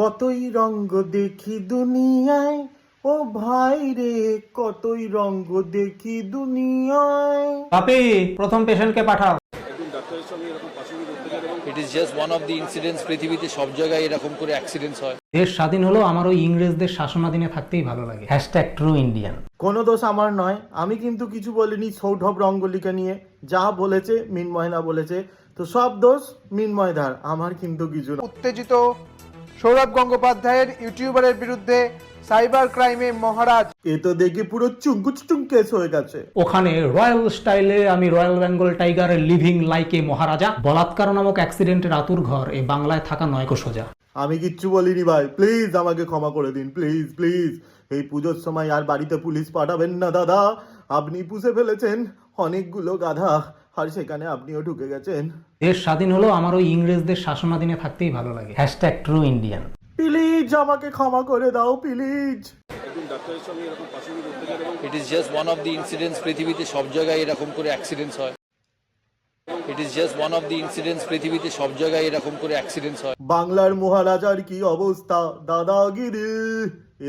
কতই রঙ্গ দেখি দুনিয়ায়, ও ভাই রে কতই রঙ্গ দেখি দুনিয়ায়। বাপি, প্রথম পেশেন্টকে পাঠাও। It is just one of the incidents. পৃথিবীতে সব জায়গায় এরকম করে অ্যাক্সিডেন্টস হয়। দেশ স্বাধীন হলো আমার ওই ইংরেজদের শাসনাধীনে থাকতেই ভালো লাগে। #True Indian. কোনো দোষ আমার নয়, আমি কিন্তু কিছু বলিনি সৌরভ রঙ্গলিকে নিয়ে। যা বলেছে মিনময়দা বলেছে, তো সব দোষ মিনময়দার, আমার কিন্তু কিছু না। উত্তেজিত সৌরভ গঙ্গোপাধ্যায়ের ইউটিউবারের বিরুদ্ধে সাইবার ক্রাইমে মহারাজ। এ তো দেখি পুরো চুঙ্কুচুং কেস হয়ে গেছে। ওখানে রয়্যাল স্টাইলে আমি রয়্যাল বেঙ্গল টাইগারের লিভিং লাইক এ মহারাজা। বলাৎকার নামক অ্যাক্সিডেন্টের আতুর ঘর এই বাংলায় থাকা নয় কো সোজা। আমি কিচ্ছু বলিনি ভাই, প্লিজ আমাকে ক্ষমা করে দিন, প্লিজ প্লিজ। এই পুজোর সময় আর বাড়িতে পুলিশ পাঠাবেন না দাদা। আপনি পুষে ফেলেছেন অনেকগুলো গাধা, আর সেখানে আপনিও ঢুকে গেছেন। দেশ স্বাধীন হলো আমার ওই ইংরেজদের শাসনাধীনে থাকতেই ভালো লাগে। #True Indian. প্লিজ আমাকে ক্ষমা করে দাও, please. It is just one of the incidents. পৃথিবীতে সব জায়গায় এরকম করে অ্যাক্সিডেন্টস হয়। ইট is just one of the incidents. পৃথিবীতে সব জায়গায় এরকম করে অ্যাক্সিডেন্টস হয়। বাংলার মহারাজার কি অবস্থা দাদাগিরি,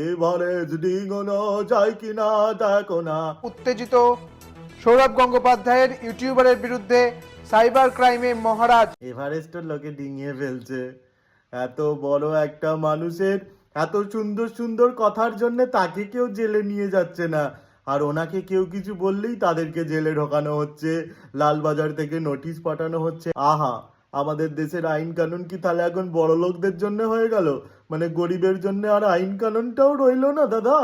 এবারে ডিঙানো যায় কিনা দেখো না। উত্তেজিত সৌরভ গঙ্গোপাধ্যায়ের ইউটিউবারের বিরুদ্ধে সাইবার ক্রাইমে মহারাজ। এভারেস্টের লোকে ডিঙিয়ে ফেলছে। এত বড় একটা মানুষের এত সুন্দর সুন্দর কথার জন্য তাকে কেউ জেলে নিয়ে যাচ্ছে না, আর ওনাকে কেউ কিছু বললেই তাদেরকে জেলে ঢোকানো হচ্ছে, লালবাজার থেকে নোটিশ পাঠানো হচ্ছে। আহা, আমাদের দেশের আইন কানুন কি তাহলে এখন বড় লোকদের জন্য হয়ে গেল? মানে গরিবের জন্য আর আইন কানুনটাও রইলো না দাদা?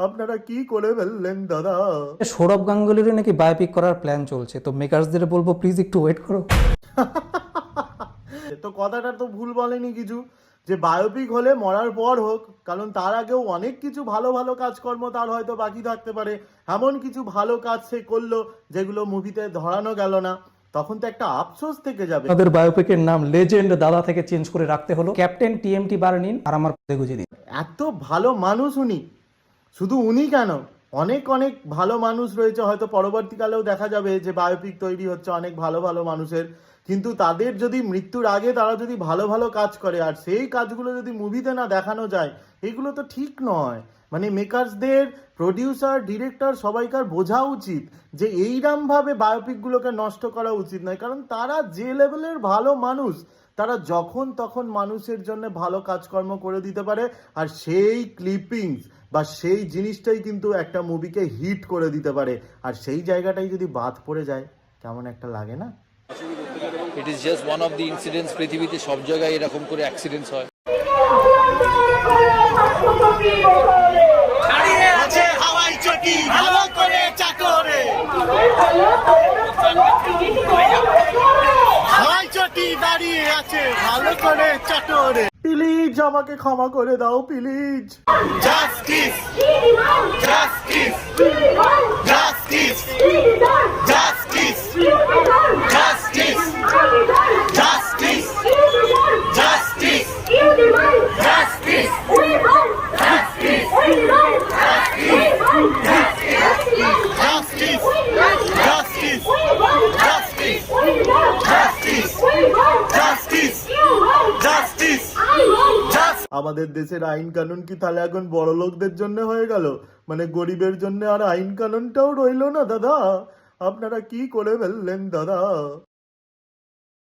আপনারা কি করে ফেললেন দাদা? সৌরভ গাঙ্গুলির নাকি বায়োপিক করার প্ল্যান চলছে, তো মেকার্সদের বলবো প্লিজ একটু ওয়েট করো। তো কথাটা তো ভুল বলেনি কিছু, যে বায়োপিক হলে মরার পর হোক, কারণ তার আগেও অনেক কিছু ভালো ভালো কাজকর্ম তার হয়তো বাকি থাকতে পারে। এমন কিছু ভালো কাজ সে করলো যেগুলো মুভিতে ধরানো গেল না, তখন তো একটা আফসোস থেকে যাবে। আমাদের বায়োপিকের নাম লেজেন্ড দাদা থেকে চেঞ্জ করে রাখতে হলো ক্যাপ্টেন TMT বার্নিন, আর আমার পদে গুজে দিন। এত ভালো মানুষ উনি, শুধু উনি কেন, অনেক অনেক ভালো মানুষ রয়েছে, হয়তো পরবর্তীকালেও দেখা যাবে যে বায়োপিক তৈরি হচ্ছে অনেক ভালো ভালো মানুষের, কিন্তু তাদের যদি মৃত্যুর আগে তারা যদি ভালো ভালো কাজ করে আর সেই কাজগুলো যদি মুভিতে না দেখানো যায়, এগুলো তো ঠিক নয়। মানে মেকার্সদের, প্রডিউসার, ডিরেক্টর সবাইকার বোঝা উচিত যে এইরকমভাবে বায়োপিকগুলোকে নষ্ট করা উচিত নয়, কারণ তারা যে লেভেলের ভালো মানুষ, তারা যখন তখন মানুষের জন্য ভালো কাজকর্ম করে দিতে পারে, আর সেই ক্লিপিংস বা সেই জিনিসটাই কিন্তু একটা মুভিকে হিট করে দিতে পারে, আর সেই জায়গাটাই যদি বাদ পড়ে যায় কেমন একটা লাগে না? ইট is just one of the incidents. পৃথিবীতে সব জায়গায় এরকম করে অ্যাক্সিডেন্টস হয়। দাঁড়িয়ে আছে হাওয়াই চটি ভালো করে চাকরে, হাওয়াই চটি দাঁড়িয়ে আছে ভালো করে চাকরে। প্লিজ আমাকে ক্ষমা করে দাও, please. Justice justice justice justice justice justice justice justice আমাদের দেশের আইন কানুন কি তাহলে এখন বড় লোকদের জন্য হয়ে গেল? মানে গরিবের জন্য আর আইন কানুনটাও রইলো না দাদা? আপনারা কি করে ফেললেন দাদা?